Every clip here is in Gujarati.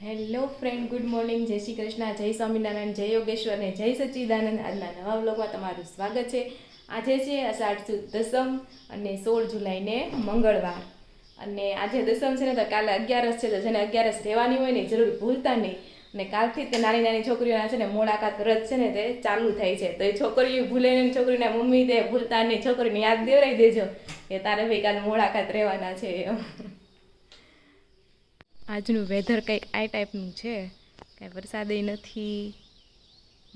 Hello friend, good morning. જય શ્રી કૃષ્ણ, જય સ્વામિનારાયણ, જય યોગેશ્વર ને જય સચ્ચિદાનંદ. આજના નવા વ્લોગમાં તમારું સ્વાગત છે. આજે છે અષાઢ સુદ દસમ અને 16 જુલાઈને મંગળવાર. અને આજે દસમ છે ને તો કાલે 11 છે, તો જેને 11 રહેવાની હોય ને જરૂર ભૂલતા નહીં. અને કાલથી તે નાની નાની છોકરીઓના છે ને મોળાકાત વ્રત છે ને તે ચાલુ થાય છે. તો એ છોકરીઓ ભૂલે ને છોકરીના મમ્મી તે ભૂલતા નહીં, છોકરીને યાદ દેવરાઈ દેજો કે તારે ભાઈ કાલે મોળાકાત રહેવાના છે એમ. આજનું વેધર કંઈક આ ટાઈપનું છે, કાંઈ વરસાદે નથી,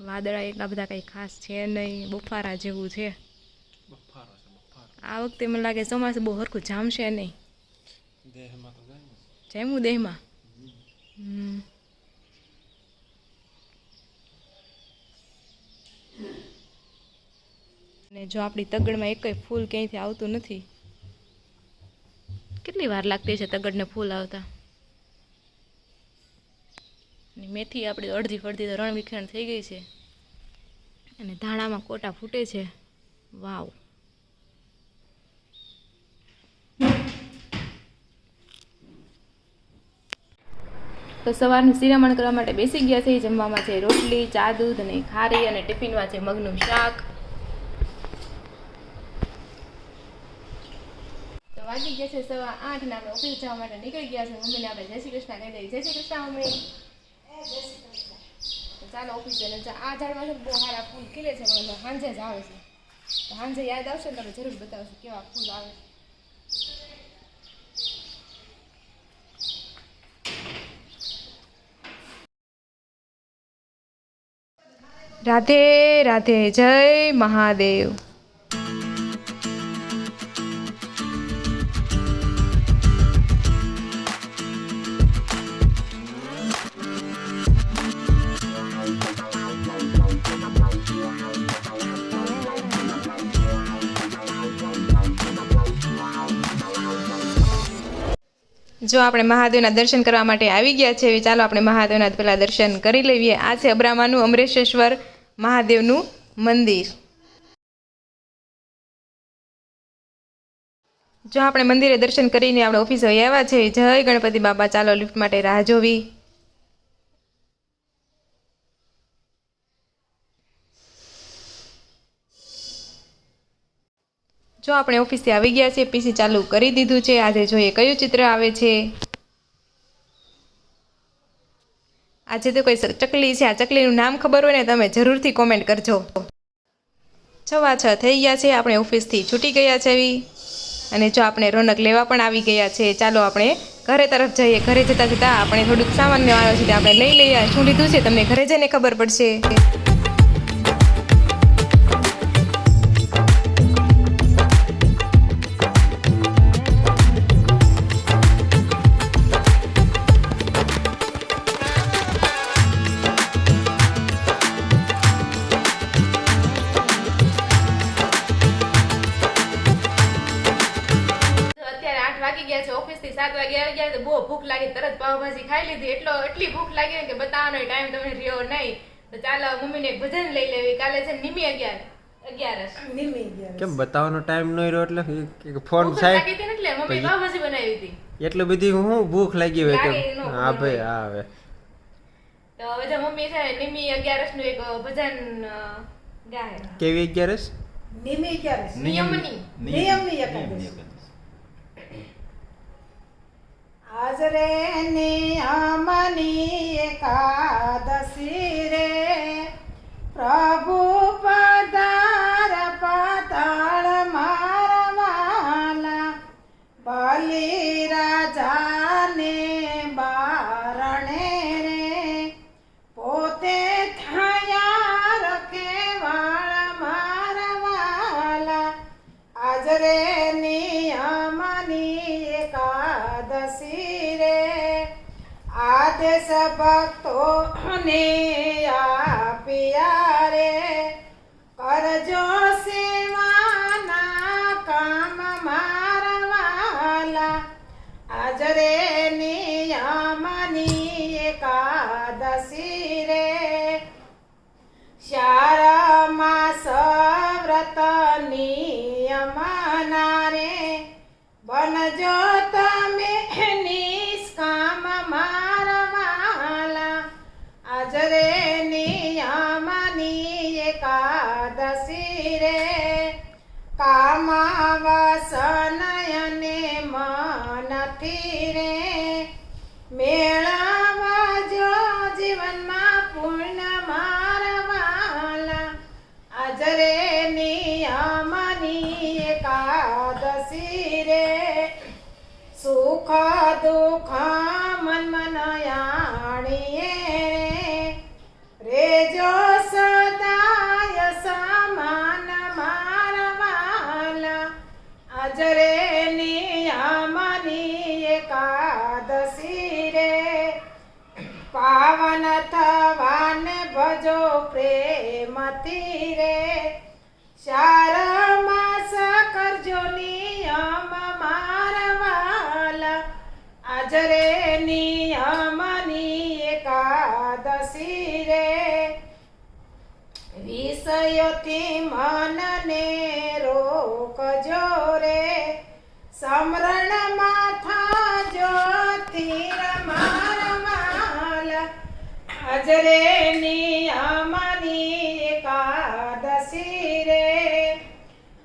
વાદળા એટલા બધા કંઈ ખાસ છે નહીં, બફારા જેવું છે. આ વખતે મને લાગે ચોમાસું બહુ હરખું જામશે નહીં. જામ્યું દેહમાં. ને જો આપણી તગડમાં એક ફૂલ ક્યાંયથી આવતું નથી. કેટલી વાર લાગતી છે તગડને ફૂલ આવતા. મેથી આપણી અડધી ફડધી તો રણ વિખેરણ થઈ ગઈ છે અને ધાણામાં કોટા ફૂટે છે. વાવ. તો સવારનું શિરામણ કરવા માટે બેસી ગયા છે. જમવામાં છે રોટલી, ચા, દૂધ અને ખારી, અને ટિફિનમાં છે મગનું શાક. તો વાગી ગયા છે 8:15 ને આપણે ઓફિસ જવા માટે નીકળી ગયા છે. મમ્મીને આપણે જય શ્રી કૃષ્ણ કહી દઈએ. જય શ્રી કૃષ્ણ મમ્મી. ચાલો ઓફિસે. આ ઝાડમાં છે બહુ સારા ફૂલ ખીલે છે, પણ સાંજે જ આવે છે. તો સાંજે યાદ આવશે ને તમે જરૂર બતાવશો કેવા ફૂલ આવે. રાધે રાધે, જય મહાદેવ. જો આપણે મહાદેવના દર્શન કરવા માટે આવી ગયા છે. ચાલો આપણે મહાદેવના પહેલા દર્શન કરી લઈએ. આ છે અબ્રામાનું અમરેશ્વર મહાદેવનું મંદિર. જો આપણે મંદિરે દર્શન કરીને આપણે ઓફિસે આવ્યા છે. જય ગણપતિ બાપા. ચાલો લિફ્ટ માટે રાહ જોવી. જો આપણે ઓફિસે આવી ગયા છે, પીસી ચાલુ કરી દીધું છે. આજે જોઈએ કયું ચિત્ર આવે છે. આજે તો કોઈ ચકલી છે. આ ચકલીનું નામ ખબર હોય ને તમે જરૂરથી કોમેન્ટ કરજો. 6:06 થઈ ગયા છે. આપણે ઓફિસથી છૂટી ગયા છે અને જો આપણે રોનક લેવા પણ આવી ગયા છે. ચાલો આપણે ઘરે તરફ જઈએ. ઘરે જતાં જતાં આપણે થોડુંક સામાન લેવાનું છે, આપણે લઈ લઈએ. શું લીધું છે તમને ઘરે જઈને ખબર પડશે. ઓફિસથી 7 વાગે આવી ગયા તો બહુ ભૂખ લાગી. તરત પાવભાજી ખાઈ લીધી. એટલી ભૂખ લાગી કે બતાવવાનો ટાઈમ તમને રહ્યો નહીં. તો ચાલો મમ્મીને એક ભજન લઈ લેવી. કાલે છે નિમી 11 કેમ બતાવવાનો ટાઈમ ન રહ્યો એટલે ફોન સાઈડ એટલે મમ્મી પાવભાજી બનાવી હતી. એટલું બધી હું ભૂખ લાગી હોય કે હા ભાઈ હા હવે તો હવે જો મમ્મી છે નિમી 11 નું એક ભજન ગાય. કેવી 11? નિમી 11 નિયમની એકાદશી. આજ રે નિયમની એકાદશી રે, પ્રભુ પધાર પાતાળ મારવાલા, બલી રાજાને બારણે રે, પોતે થયા રખેવાળ મારવાલા. આજ રે નિયમની એકાદશી રે, આદેશ ભક્તોને આપ્યા રે, કરજો સેવાના કામ મારવાલા. આજ રે નિયમની એકાદશી રે, 4 માસ વ્રત નિયમના રે, બનજો તમે નિષ્કામ મારવા મન નયાણીએ રેજો સદાય સમાન મારવાલા આજરે નિયમની એકાદશી રે પાવન થવાને ભજો પ્રેમથી રે 4 માસ કરજો નિયમ મારવાલા આજરે નિયમની એકાદશી રે વિષયોથી મનને રોકજો રે સમરણમાં થાજો તીર મારવાલા આજરે નિયમની એકાદશી રે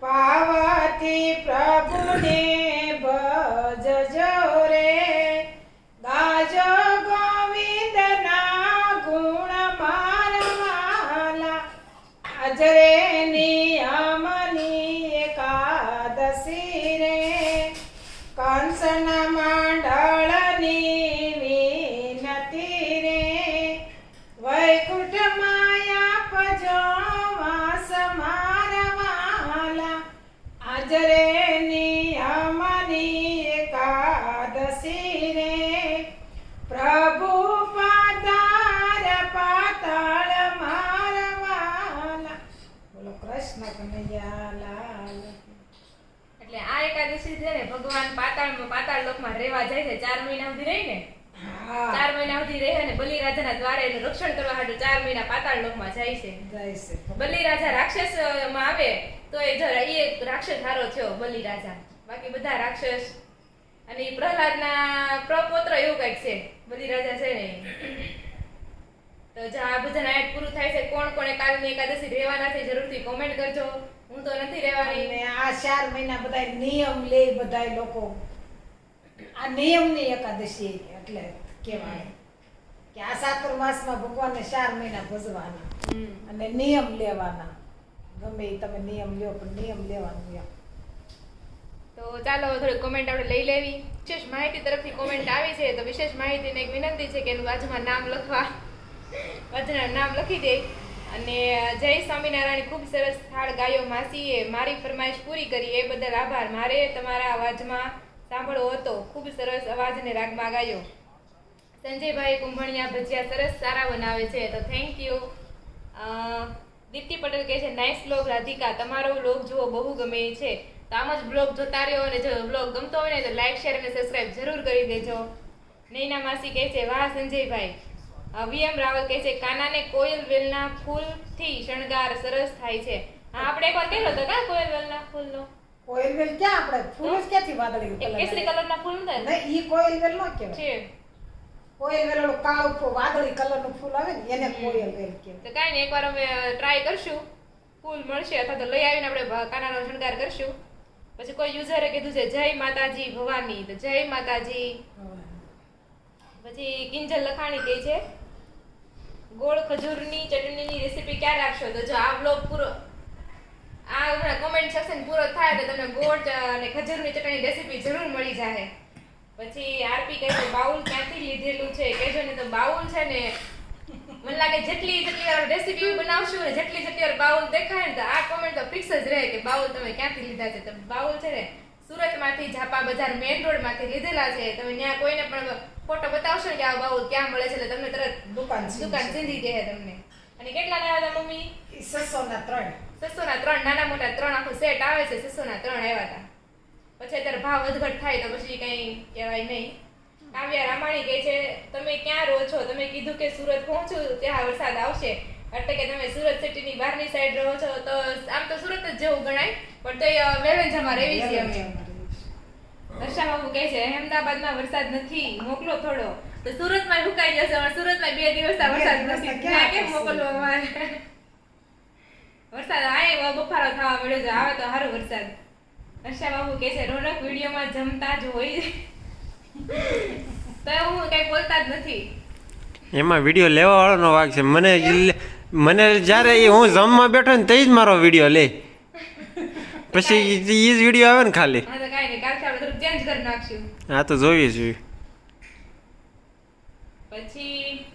પાવાથી પ્રભુને ભજજો રે ગાજો ગોવિંદના ગુણ મારવાલા આજરે નિયમની એકાદશી રે કંસના મંડળની વિનતી રે વૈકુંઠ માયા પજો વાસ મારવાલા આજરે નિયમની એકાદશી રે પ્રભુ પાતાળ પાતાળ મારવાલા બોલો કૃષ્ણ કનૈયા લાલ એટલે આ એકાદશી છે ને ભગવાન પાતાળ લોકમાં રહેવા જાય છે 4 મહિના સુધી રહીને હા 4 મહિના સુધી રહે અને બલિરાજાના દ્વારે એનું રક્ષણ કરવા હાટુ 4 મહિના પાતાળ લોકમાં જાય છે. જય શ્રી બલિરાજા રાક્ષસમાં આવે તો એ રાક્ષસ હારો થયો બલિરાજા, બાકી બધા રાક્ષસ. અને ઈ પ્રહલાદના પ્રપોત્ર એવું કઈક છે બલિરાજા છે ને. તો આ ભજન આયત પૂરું થાય છે. કોણ કોણ કાલની એકાદશી રહેવાના છે જરૂરથી કોમેન્ટ કરજો. હું તો નથી રહેવાની. અને આ 4 મહિના બધા નિયમ લે બધા લોકો. આ નિયમની એકાદશી એટલે કહેવાય કે આ ચાતુર્માસમાં ભગવાનને 4 મહિના ભજવાના અને નિયમ લેવાના. ગમે ઈ તમે નિયમ લ્યો પણ નિયમ લેવાનું એમ. તો ચાલો થોડી કોમેન્ટ આપણે લઈ લેવી. વિશેષ માહિતી તરફથી કોમેન્ટ આવી છે તો વિશેષ માહિતીને એક વિનંતી છે કે એનું બાજુમાં નામ લખવા, બાજુના નામ લખી દે. અને જય સ્વામિનારાયણ, ખૂબ સરસ થાળ ગાયો માસીએ, મારી ફરમાઈશ પૂરી કરી એ બદલ આભાર. મારે તમારા અવાજમાં સાંભળવો હતો, ખૂબ સરસ અવાજ અને રાગમાં ગાયો. સંજયભાઈ કુંભણિયા ભજીયા સરસ સારા બનાવે છે તો થેન્ક યુ. દીપ્તિ પટેલ કહે છે નાઇસ બ્લોગ રાધિકા, તમારો બ્લોગ જુઓ બહુ ગમે છે. તો આમ જ બ્લોગ જોતા રહ્યો અને જો બ્લોગ ગમતો હોય ને તો લાઈક શેર અને સબસ્ક્રાઇબ જરૂર કરી દેજો. નૈના માસી કહે છે વાહ સંજયભાઈ. વીએમ રાવલ કહે છે કાનાને કોયલ વેલના ફૂલથી શણગાર સરસ થાય છે. હા આપણે એકવાર કહેલો હતો કા કોયલ વેલના ફૂલનો. કોયલ વેલ ક્યાં આપણે ફૂલ જ ક્યાંથી વાદળી એક કલર કેસરી કલરના ફૂલ નતા નહીં ઈ કોયલ વેલ નો કહેવાય. છે કોયલ વેલ ઓલું કાળું ફૂલ વાદળી કલરનું ફૂલ આવે ને એને કોયલ વેલ કહેવાય. તો કાંઈ નહીં, એકવાર અમે ટ્રાય કરશું. ફૂલ મળશે અથવા તો લઈ આવીને આપણે કાનાનો શણગાર કરશું. પછી કોઈ યુઝરે કીધું છે જય માતાજી ભવાની, તો જય માતાજી. પછી કિંજલ લખાણી કહે છે ગોળ ખજૂરની ચટણીની રેસીપી ક્યારે આપશો? તો જો આ બ્લોગ પૂરો, આ હમણાં કોમેન્ટ સેક્શન પૂરો થાય તો તમને ગોળ અને ખજૂરની ચટણી રેસીપી જરૂર મળી જાય. પછી આરપી કહે છે બાઉલ ક્યાંથી લીધેલું છે કહેજો ને. તો બાઉલ છે ને મને લાગે જેટલી વાર રેસીપી બનાવશું ને જેટલી વાર બાઉલ દેખાય ને તો આ કોમેન્ટ તો ફિક્સ જ રહે કે બાઉલ તમે ક્યાંથી લીધા છે. તો બાઉલ છે ને સુરતમાંથી ઝાપા બજાર મેઇન રોડમાંથી લીધેલા છે. તમે ત્યાં કોઈને પણ ફોટો બતાવશો ને કે આ બાઉલ ક્યાં મળે છે એટલે તમને તરત દુકાન ચીંધી દે તમને. અને કેટલા ના આવ્યા હતા મમ્મી? 603. 603 નાના મોટા 3 આખું સેટ આવે છે. 603 આવ્યા હતા. પછી અત્યારે ભાવ વધઘટ થાય તો પછી કઈ કહેવાય નહીં. કાવ્યા રામાણી કહે છે તમે ક્યાં રહો છો? તમે કીધું કે સુરત પહોંચું ત્યાં વરસાદ આવશે, એટલે કે તમે સુરત સિટીની બહારની સાઈડ રહો છો. તો આમ તો સુરત જ જેવું ગણાય પણ તો વેલંજામાં રહેવી છીએ અમે. હર્ષા બાબુ કહે છે અહેમદાબાદમાં વરસાદ નથી, મોકલો થોડો. તો સુરતમાં હુકાઈ જશે. સુરતમાં 2 દિવસથી વરસાદ નથી, ત્યાં કેમ મોકલવો અમારે? વરસાદ આય બફારો થવા મળ્યો છે, આવે તો સારો વરસાદ. હર્ષા બાબુ કહે છે રોનક વિડીયોમાં જમતા જ હોય તો હું કઈ બોલતા જ નથી. એમાં વિડીયો લેવા વાળાનો વાગ છે. મને જ્યારે હું જમવા બેઠો ને તે જ મારો વિડીયો લે, પછી એ જ વિડીયો આવે ને ખાલી. હા તો કાંઈ નહીં, કાલથી આપણે થોડું ચેન્જ કરી નાખશું. હા તો જોઈએ જોઈએ. પછી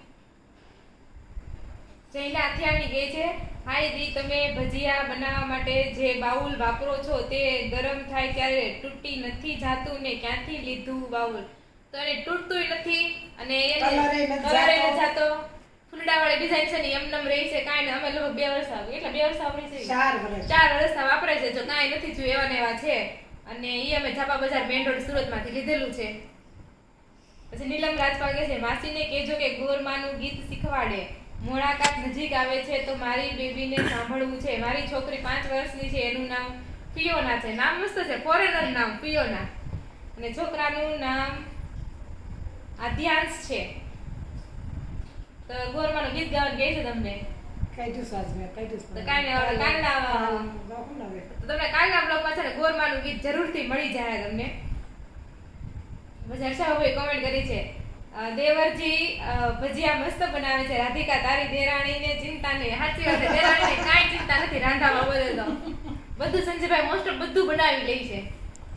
જૈના અથિયાણી કહે છે, હાય દી, તમે ભજીયા બનાવવા માટે જે બાઉલ વાપરો છો તે ગરમ થાય ત્યારે તૂટી નથી જાતું ને ક્યાંથી લીધું બાઉલ? તો એને તૂટતુંય નથી અને કલરે નથી જાતો. ફૂલડાવાળી ડિઝાઇન છે ને એમનેમ રહી છે, કાંઈ ને અમે લોકો 2 વર્ષ આવી, એટલે 2 વર્ષ વાપરી છે, 4 વર્ષના વાપરે છે. જો કાંઈ નથી થયું, એવા ને એવા છે. અને ઈ અમે ઝાપા બજાર મેઇન રોડ સુરતમાંથી લીધેલું છે. પછી નીલમ રાજપા કહે છે, માસીને કહેજો કે ગોરમાનું ગીત શીખવાડે. મોળાકાત નજીક આવે છે તો મારી બેબીને સાંભળવું છે. મારી છોકરી 5 વર્ષની છે, એનું નામ પિયોના છે. નામ મસ્ત છે, ફોરેનર નામ પિયોના. અને છોકરાનું નામ આદ્યાંશ છે. તો ગોરમાનું ગીત ગાવાનું કહે છે તમને. તો કાંઈ નહીં, તમને કાલના બ્લોગમાં છે ને ગોરમાનું ગીત જરૂરથી મળી જાય તમને. પછી હર્ષાભાઈ કોમેન્ટ કરી છે, દેવરજી ભજીયા મસ્ત બનાવે છે. રાધિકા, તારી દેરાણીને ચિંતા નહીં. સાચી વાત છે, દેરાણીને કાંઈ ચિંતા નથી રાંધામાં. બધું સંજયભાઈ મોસ્ટ ઓફ બધું બનાવી લે છે.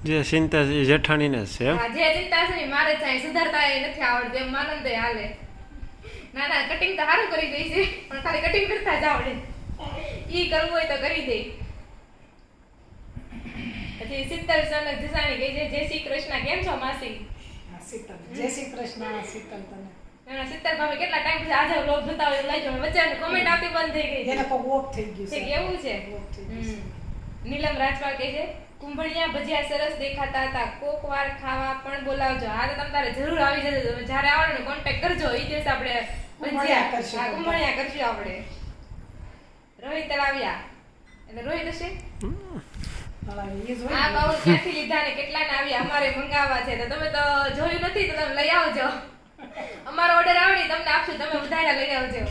જે ચિંતા એ જેઠાણીને જ છે. હા, જે ચિંતા છે ને મારે જ સુધારતા એ નથી આવડતું, એમ માનંદ હાલે. ના ના, કટિંગ તો સારું કરી દે છે, પણ ખાલી કટિંગ કરતા જ આવડે. ઈ કરવું હોય તો કરી દે. પછી શીતલ સનક જસાણી કહે છે, જય શ્રી કૃષ્ણ, કેમ છો માસી? જય શ્રી કૃષ્ણ. શીતલ તને એના શીતલ ભાભી કેટલા ટાઈમ પછી આજે વ્લોગ જોતા હોય લઈ જાવ. વચ્ચે કોમેન્ટ આવતી બંધ થઈ ગઈ એને કોઈ ઓફ થઈ ગયું છે કે એવું છે. નીલમ રાજપાલ કહે છે, કુંભળિયા ભજીયા સરસ દેખાતા હતા, કોક વાર ખાવા પણ બોલાવજો. હા, તો તમે તારે જરૂર આવી જજો. તમે જ્યારે આવો ને કોન્ટેક્ટ કરજો. એ દિવસે આપણે ભજીયા કુંભળિયા કરશું આપણે. રોહિત તલાવિયા, એટલે રોહિત હશે. આ બાઉલ ક્યાંથી લીધા ને કેટલા ને આવ્યા? અમારે મંગાવવા છે. તો તમે તો જોયું નથી તો તમે લઈ આવજો. અમારો ઓર્ડર આવડી તમને આપશું, તમે વધારે લઈ આવજો.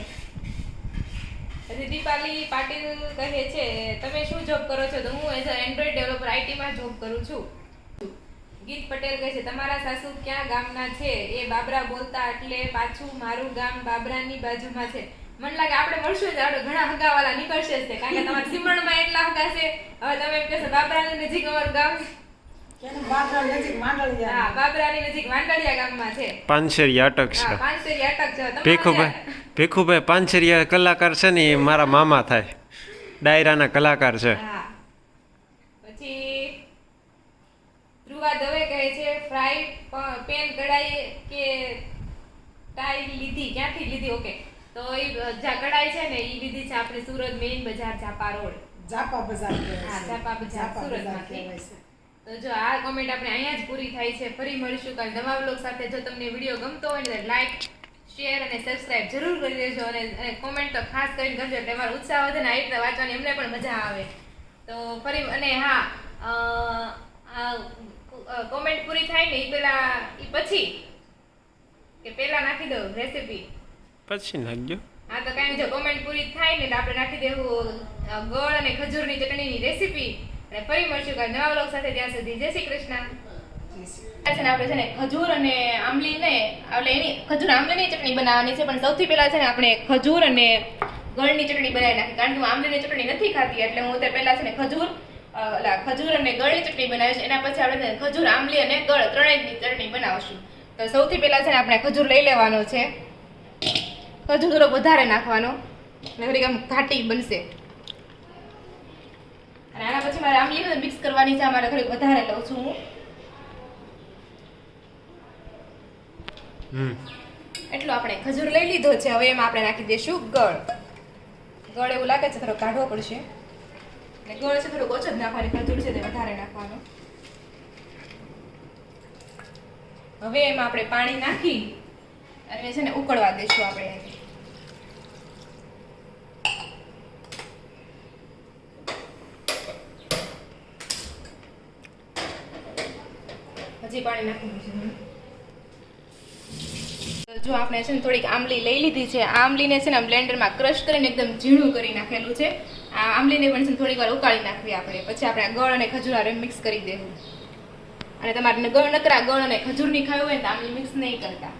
પછી દીપાલી પાટીલ કહે છે, તમે શું જોબ કરો છો? તો હું એઝ અ એન્ડ્રોઇડ ડેવલપર આઈટીમાં જોબ કરું છું. ગીત પટેલ કહે છે, તમારા સાસુ ક્યાં ગામના છે? એ બાબરા બોલતા એટલે પાછું મારું ગામ બાબરાની બાજુમાં છે. મને લાગે આપણે મળશું જ, આપણે ઘણા હગાવાલા નીકળશે જ, કારણ કે તમારા સિમરણમાં એટલા હગા છે. હવે તમે એમ કહેશો બાબરાની નજીક અમારું ગામ. હા, બાબરાની નજીક માંડલિયા ગામમાં છે. પાનસેરિયા અટક છે. હા, પાનસેરિયા અટક છે. ભીખુભાઈ પાનસેરિયા કલાકાર છે ને, એ મારા મામા થાય, ડાયરાના કલાકાર છે. હા. પછી ધ્રુવા દવે કહે છે, ફ્રાઈ પેન કઢાઈ કે ટાઈ લીધી, ક્યાંથી લીધી? ઓકે, તો એ જ્યાં કઢાઈ છે ને એ લીધી છે આપણે સુરત મેઇન બજાર, ઝાપા રોડ. ઝાપા બજાર. હા, ઝાપા બજાર સુરતમાંથી. તો જો આ કોમેન્ટ આપણે અહીંયા જ પૂરી થાય છે. ફરી મળીશું કાલે નવા વ્લોગ સાથે. જો તમને વિડીયો ગમતો હોય ને તો લાઈક, શેર અને સબસ્ક્રાઇબ જરૂર કરી દેજો. અને કોમેન્ટ તો ખાસ કરીને કરજો, એટલે અમારો ઉત્સાહ વધે ને આ રીતે વાંચવાની અમને પણ મજા આવે. તો ફરી, અને હા, કોમેન્ટ પૂરી થાય ને એ પેલા પછી કે પેલા નાખી દઉં રેસીપી? પછી નાખજો. હા, તો કાંઈ જો કોમેન્ટ પૂરી થાય ને આપણે નાખી દેવું ગોળ અને ખજૂરની ચટણીની રેસીપી. અને ફરી મળશું કાલે નવા વ્લોગ સાથે. ત્યાં સુધી જય શ્રી કૃષ્ણ. છે ને આપણે છે ને ખજૂર અને આંબલી ને, એટલે એની ખજૂર આંબલીની ચટણી બનાવવાની છે. પણ સૌથી પહેલા છે ને આપણે ખજૂર અને ગળની ચટણી બનાવી નાખી, કારણ કે હું આંબલીની ચટણી નથી ખાતી. એટલે હું તે પહેલા છે ને ખજૂર અને ગળની ચટણી બનાવીશ. એના પછી આપણે ખજૂર, આંબલી અને ગળ ત્રણેયની ચટણી બનાવશું. તો સૌથી પહેલા છે ને આપણે ખજૂર લઈ લેવાનો છે. ખજૂર થોડો વધારે નાખવાનો, થોડીક આમ ઘાટી બનશે. અને આના પછી મારે આંબલી મિક્સ કરવાની છે. અમારે થોડીક વધારે લઉં છું હું. એટલો આપણે ખજૂર લઈ લીધો છે. હવે એમાં આપણે નાખી દઈશું ગળ. ગળ એવું લાગે છે થોડો કાઢવો પડશે. અને ગળ છે થોડુંક ઓછો જ નાખવાની, ખજૂર છે તે વધારે નાખવાનો. હવે એમાં આપણે પાણી નાખી અને છે ને ઉકળવા દઈશું આપણે. હજી પાણી નાખી દઈશું. જો આપણે છે ને થોડીક આંબલી લઈ લીધી છે. આ આંબલીને છે ને બ્લેન્ડરમાં ક્રશ કરીને એકદમ ઝીણું કરી નાખેલું છે. આ આંબલીને પણ છે થોડીક વાર ઉકાળી નાખવી આપણે. પછી આપણે આ ગળ અને ખજૂર આરે મિક્સ કરી દેવું. અને તમારે નકરા ગળ અને ખજૂરની ખાવી હોય ને તો આંબલી મિક્સ નહીં કરતા.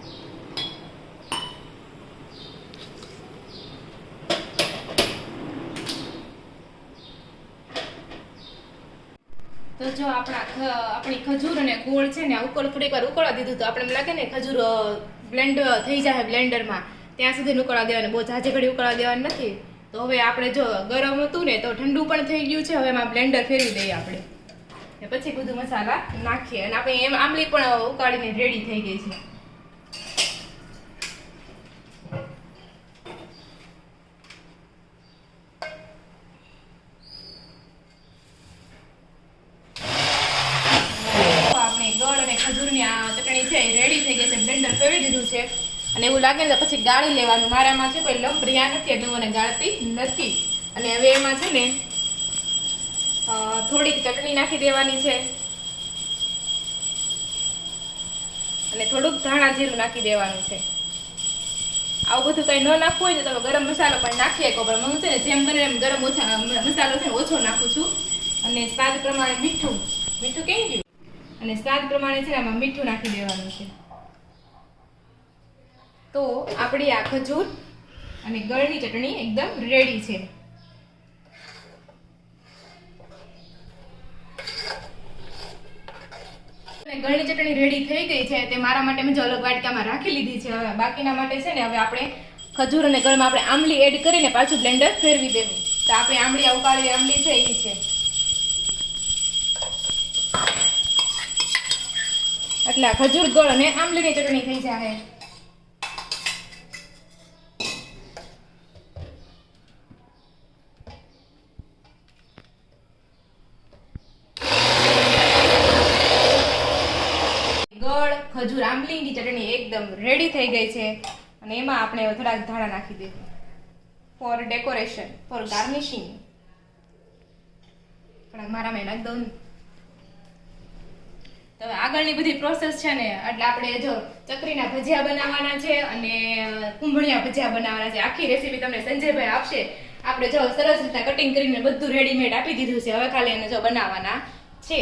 તો જો આપણી ખજૂર અને ગોળ છે ને થોડીક વાર ઉકળવા દીધું તો આપણે એમ લાગે ને ખજૂર બ્લેન્ડ થઈ જાય બ્લેન્ડરમાં ત્યાં સુધી ઉકળવા દેવાનું, બહુ ઝાઝી ઘડી ઉકળવા દેવાનું નથી. તો હવે આપણે જો ગરમ હતું ને તો ઠંડુ પણ થઈ ગયું છે. હવે એમાં બ્લેન્ડર ફેરવી દઈએ આપણે, ને પછી બધું મસાલા નાખીએ. અને આપણે એમ આંબલી પણ ઉકાળીને રેડી થઈ ગઈ છે. આપણે ગળ અને ખજૂરની આ ચટણી છે એ રેડી થઈ ગઈ છે, બ્લેન્ડર ફેરવી દીધું છે. અને એવું લાગે ને તો પછી ગાળી લેવાનું. મારામાં છે કોઈ લંપ રહ્યા નથી એટલે હું મને ગાળતી નથી. અને હવે એમાં છે ને થોડીક ચટણી નાખી દેવાની છે અને થોડુંક ધાણા જીરું નાખી દેવાનું છે. આવું બધું કઈ ન નાખવું હોય તો તમે ગરમ મસાલો પણ નાખી શકો, પણ હું છે ને જેમ બને એમ ગરમ મસાલો છે ને ઓછો નાખું છું. અને સ્વાદ પ્રમાણે મીઠું કેમ ગયું, અને સ્વાદ પ્રમાણે છે ને આમાં મીઠું નાખી દેવાનું છે. તો આપણી આ ખજૂર અને ગળની ચટણી એકદમ રેડી છે. ગળની ચટણી રેડી થઈ ગઈ છે. તે મારા માટે મેં જો અલગ વાટકામાં રાખી લીધી છે. હવે બાકીના માટે છે ને હવે આપણે ખજૂર અને ગળમાં આપણે આંબલી એડ કરીને પાછું બ્લેન્ડર ફેરવી દેવું. તો આપણે આંબલી ઉકાળેલી આંબલી છે એ છે, એટલે આ ખજૂર ગળ અને આંબલીની ચટણી થઈ જાય. ગળ ખજૂર આંબલીની ચટણી એકદમ રેડી થઈ ગઈ છે. અને એમાં આપણે થોડાક ધાણા નાખી દઈશું ફોર ડેકોરેશન, ફોર ગાર્નિશિંગ. થોડાક મારામાં નાખી દઉં. તો હવે આગળની બધી પ્રોસેસ છે ને એટલે આપણે જો ચકરીના ભજીયા બનાવવાના છે અને કુંભળિયા ભજીયા બનાવવાના છે. આખી રેસીપી તમને સંજયભાઈ આપશે. આપણે જો સરસ રીતના કટિંગ કરીને બધું રેડીમેડ આપી દીધું છે. હવે ખાલી એને જો બનાવવાના છે.